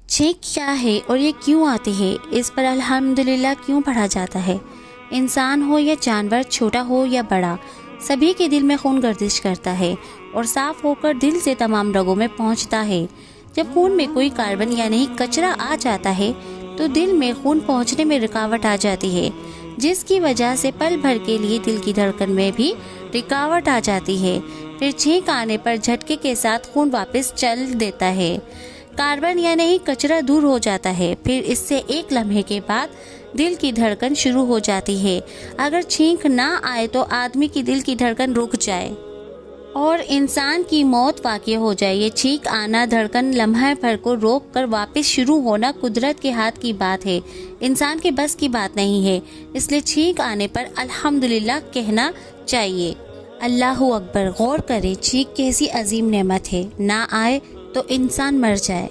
छींक क्या है और ये क्यों आती है, इस पर अल्हम्दुलिल्लाह क्यों पढ़ा जाता है। इंसान हो या जानवर, छोटा हो या बड़ा, सभी के दिल में खून गर्दिश करता है और साफ होकर दिल से तमाम रगों में पहुंचता है। जब खून में कोई कार्बन यानी कचरा आ जाता है तो दिल में खून पहुंचने में रुकावट आ जाती है, जिसकी वजह से पल भर के लिए दिल की धड़कन में भी रुकावट आ जाती है। फिर छींक आने पर झटके के साथ खून वापस चल देता है, कार्बन यानी कचरा दूर हो जाता है। फिर इससे एक लम्हे के बाद दिल की धड़कन शुरू हो जाती है। अगर छींक ना आए तो आदमी की दिल की धड़कन रुक जाए और इंसान की मौत वाक़ई हो जाए। ये छींक आना, धड़कन लम्हा भर को रोक कर वापस शुरू होना कुदरत के हाथ की बात है, इंसान के बस की बात नहीं है। इसलिए छींक आने पर अल्हम्दुलिल्लाह कहना चाहिए। अल्लाहु अकबर। गौर करें, छींक कैसी अजीम नेमत है, ना आए तो इंसान मर जाए।